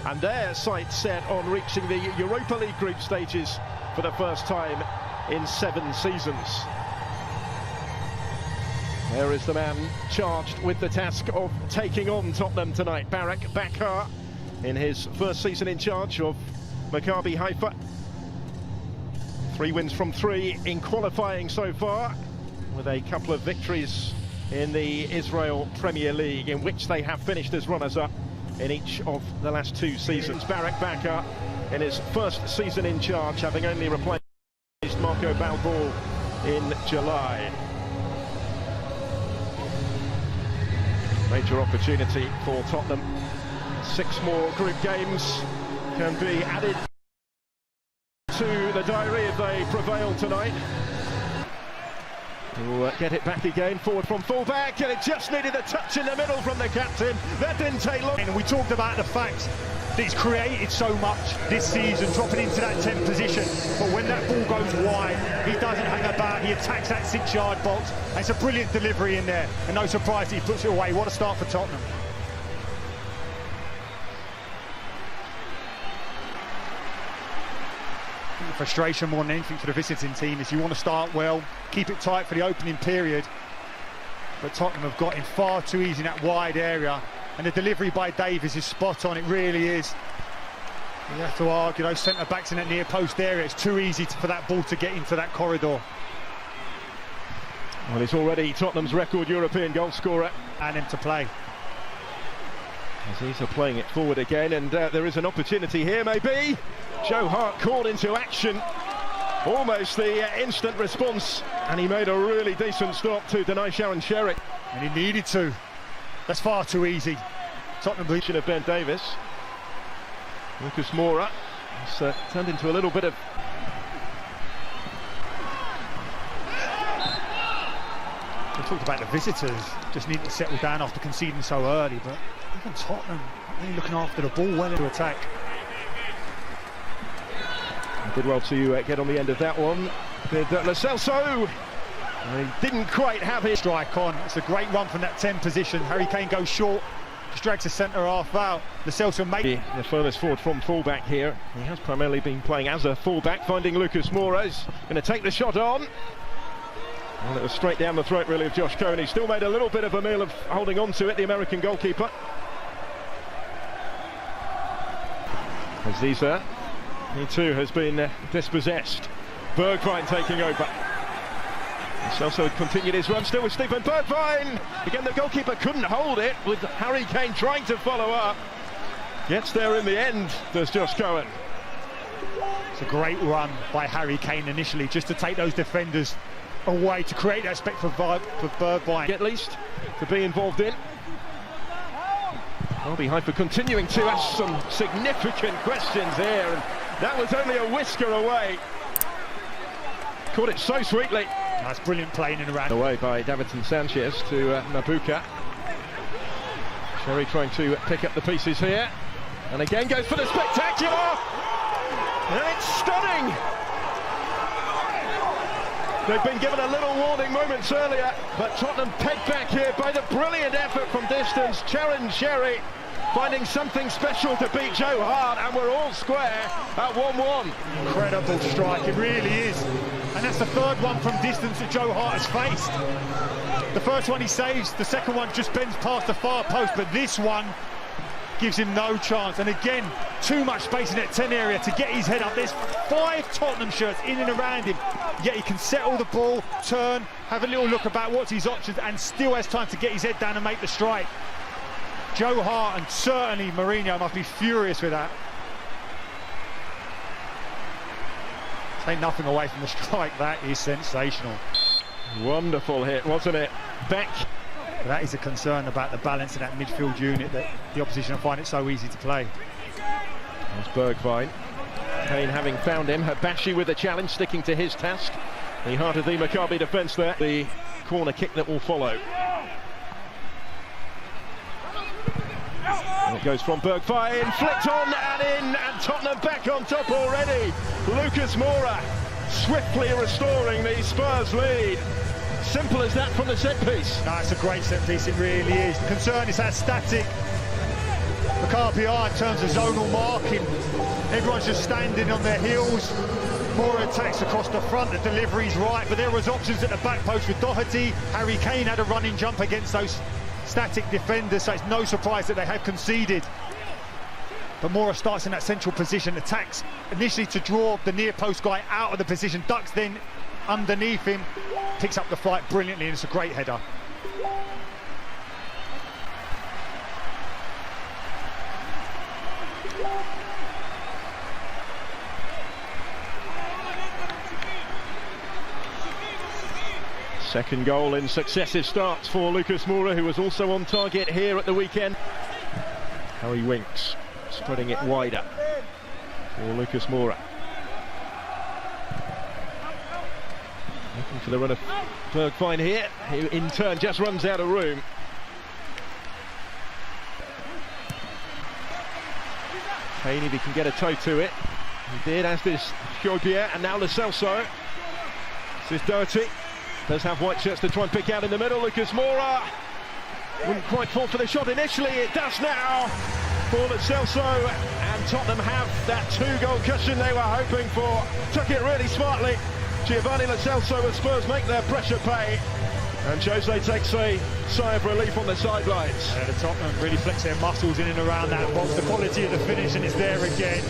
And their sights set on reaching the Europa League group stages for the first time in 7 seasons. There is the man charged with the task of taking on Tottenham tonight, Barak Bakar, in his first season in charge of Maccabi Haifa. 3 wins from 3 in qualifying so far, with a couple of victories in the Israel Premier League, in which they have finished as runners-up in each of the last 2 seasons. Barak Bakar in his first season in charge, having only replaced Marco Balbal in July. Major opportunity for Tottenham. 6 more group games can be added to the diary if they prevail tonight. We'll get it back again, forward from full-back, and it just needed a touch in the middle from the captain. That didn't take long. And we talked about the fact that he's created so much this season, dropping into that 10th position. But when that ball goes wide, he doesn't hang about, he attacks that 6-yard box. And it's a brilliant delivery in there, and no surprise that he puts it away. What a start for Tottenham. The frustration more than anything for the visiting team is you want to start well, keep it tight for the opening period, but Tottenham have got in far too easy in that wide area, and the delivery by Davies is spot on. It really is. You have to argue those centre-backs in that near post area. It's too easy for that ball to get into that corridor. Well, he's already Tottenham's record European goal scorer. And him to play. As he's playing it forward again, and there is an opportunity here, maybe. Joe Hart called into action, almost the instant response, and he made a really decent stop to deny Sharon Sherry. And he needed to. That's far too easy. Tottenham position of Ben Davies. Lucas Moura has turned into a little bit of... We talked about the visitors just need to settle down after conceding so early, but even Tottenham really looking after the ball well into attack. Did well to get on the end of that one. Did Lo Celso. He didn't quite have his strike on. It's a great run from that 10 position. Harry Kane goes short, just drags the centre half out. Lo Celso made the furthest forward from fullback here. He has primarily been playing as a fullback, finding Lucas Moura. He's going to take the shot on. Well, it was straight down the throat really of Josh Cohen. He still made a little bit of a meal of holding on to it, the American goalkeeper. Aziza, he too has been dispossessed. Bergwijn taking over. Celso had continued his run, still with Stephen Bergwijn. Again, the goalkeeper couldn't hold it, with Harry Kane trying to follow up. Gets there in the end, does Josh Cohen. It's a great run by Harry Kane initially, just to take those defenders away, to create that space for Bergwijn. At least to be involved in. Maccabi Haifa continuing to ask some significant questions here, and that was only a whisker away. Caught it so sweetly. That's brilliant playing in around. Away by Davinson Sanchez to Mabuka. Sherry trying to pick up the pieces here, and again goes for the spectacular. And it's stunning. They've been given a little warning moments earlier, but Tottenham pegged back here by the brilliant effort from distance. Sharon Sherry finding something special to beat Joe Hart, and we're all square at 1-1. Incredible strike, it really is. And that's the 3rd one from distance that Joe Hart has faced. The first one he saves, the second one just bends past the far post, but this one gives him no chance. And again, too much space in that 10 area to get his head up. There's 5 Tottenham shirts in and around him, yet he can settle the ball, turn, have a little look about what's his options, and still has time to get his head down and make the strike. Joe Hart and certainly Mourinho must be furious with that. Take nothing away from the strike, that is sensational. Wonderful hit, wasn't it? Back. But that is a concern about the balance in that midfield unit, that the opposition find it so easy to play. There's Bergwijn. Kane having found him. Habashi with a challenge, sticking to his task. The heart of the Maccabi defence there. The corner kick that will follow. And it goes from Bergwijn, flicked on and in, and Tottenham back on top already. Lucas Moura swiftly restoring the Spurs lead. Simple as that from the set piece. No, it's a great set piece, it really is. The concern is how static Maccabi Haifa turns the zonal marking. Everyone's just standing on their heels. More attacks across the front, the delivery's right, but there was options at the back post with Doherty. Harry Kane had a running jump against those static defenders, so it's no surprise that they have conceded. But Mora starts in that central position, attacks initially to draw the near post guy out of the position, ducks then underneath him, picks up the fight brilliantly, and it's a great header. Second goal in successive starts for Lucas Moura, who was also on target here at the weekend. Harry Winks spreading it wider for Lucas Moura. Looking for the run of Bergwijn here, who in turn just runs out of room. Kane, if he can get a toe to it. He did, as did Hiogia, and now Lo Celso. This is Doherty. Does have white shirts to try and pick out in the middle. Lucas Moura wouldn't quite fall for the shot initially. It does now for Lo Celso, and Tottenham have that 2-goal cushion they were hoping for. Took it really smartly. Giovanni Lo Celso as Spurs make their pressure pay, and Jose takes a sigh of relief on the sidelines. Yeah, the Tottenham really flex their muscles in and around that box. The quality of the finish, and it's there again.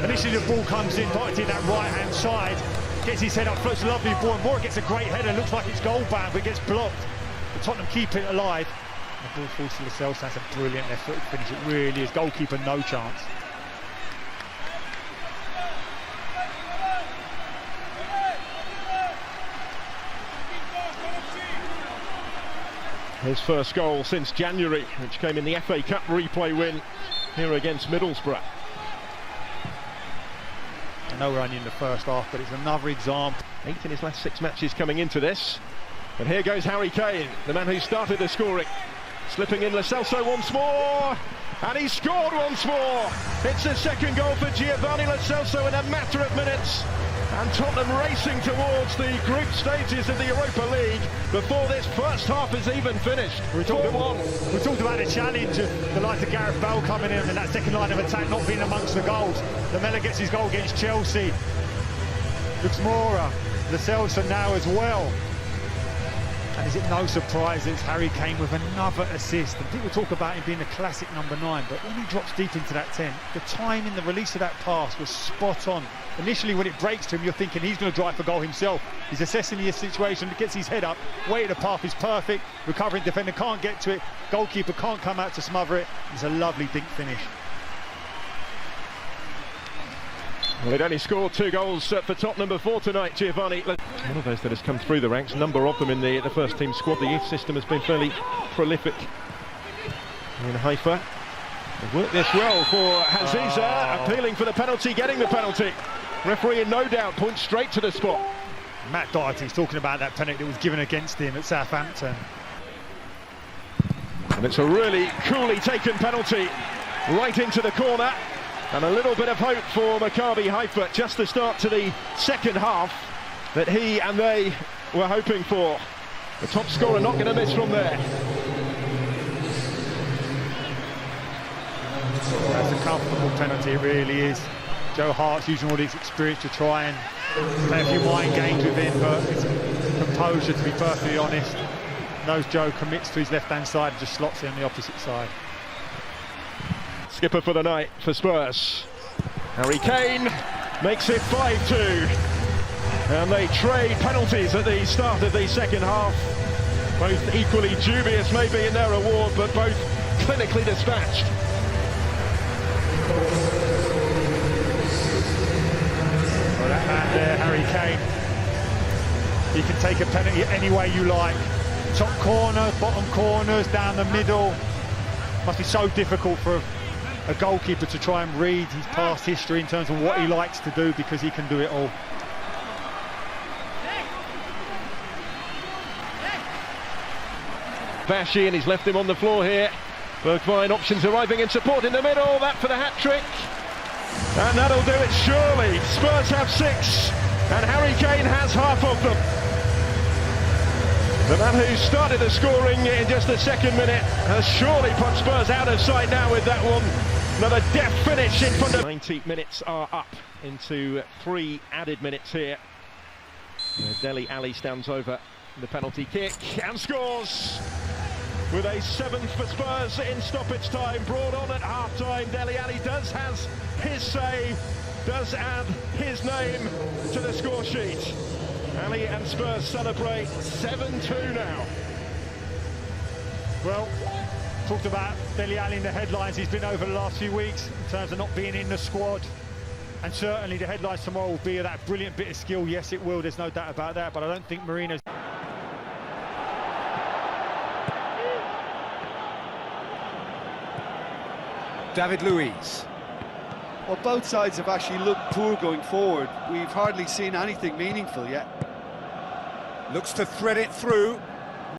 Initially the ball comes in, Doherty that right-hand side. Gets his head up, floats a lovely ball, and Moura gets a great header, looks like it's goal bound, but gets blocked. But Tottenham keep it alive. And the ball falls to Lo Celso. That's a brilliant left-footed finish, it really is. Goalkeeper, no chance. His first goal since January, which came in the FA Cup replay win here against Middlesbrough. I know we're only in the first half, but it's another example. 8 in his last 6 matches coming into this. But here goes Harry Kane, the man who started the scoring. Slipping in Lo Celso once more, and he scored once more. It's the second goal for Giovanni Lo Celso in a matter of minutes. And Tottenham racing towards the group stages of the Europa League before this first half is even finished. We talked about the challenge of the likes of Gareth Bale coming in and that second line of attack not being amongst the goals. Lamela gets his goal against Chelsea. Looks Moura, Lo Celso now as well. And is it no surprise that it's Harry Kane with another assist? And people talk about him being a classic number 9, but when he drops deep into that 10, the timing, the release of that pass was spot on. Initially, when it breaks to him, you're thinking he's going to drive for goal himself. He's assessing the situation, gets his head up, way the path is perfect, recovering defender can't get to it, goalkeeper can't come out to smother it. It's a lovely dink finish. Well, he'd only scored 2 goals for Tottenham before tonight, Giovanni. One of those that has come through the ranks, a number of them in the first team squad. The youth system has been fairly prolific in Haifa. They've worked this well for Haziza, appealing for the penalty, getting the penalty. Referee in no doubt points straight to the spot. Matt Doherty's talking about that penalty that was given against him at Southampton. And it's a really coolly taken penalty right into the corner. And a little bit of hope for Maccabi Haifa, just the start to the second half that he and they were hoping for. The top scorer not going to miss from there. That's a comfortable penalty, it really is. Joe Hart's using all his experience to try and play a few mind games with him, but it's composure, to be perfectly honest. Knows Joe commits to his left-hand side and just slots it on the opposite side. Skipper for the night for Spurs. Harry Kane makes it 5-2. And they trade penalties at the start of the second half. Both equally dubious maybe in their award, but both clinically dispatched. Well, that man there, Harry Kane, he can take a penalty any way you like. Top corner, bottom corners, down the middle. Must be so difficult for a goalkeeper to try and read his past history in terms of what he likes to do, because he can do it all. Bashi, and he's left him on the floor here. Bergwijn, options arriving in support in the middle, that for the hat-trick. And that'll do it surely. Spurs have 6, and Harry Kane has half of them. The man who started the scoring in just the second minute has surely put Spurs out of sight now with that one. Another deft finish in front of... 90 minutes are up into 3 added minutes here. Dele Alli stands over the penalty kick and scores! With a 7th for Spurs in stoppage time, brought on at half-time. Dele Alli does have his say, does add his name to the score sheet. Ali and Spurs celebrate 7-2 now. Well, talked about Dele Alli in the headlines. He's been over the last few weeks in terms of not being in the squad. And certainly the headlines tomorrow will be that brilliant bit of skill. Yes, it will. There's no doubt about that. But I don't think Marino's... David Luiz. Well, both sides have actually looked poor going forward. We've hardly seen anything meaningful yet. Looks to thread it through.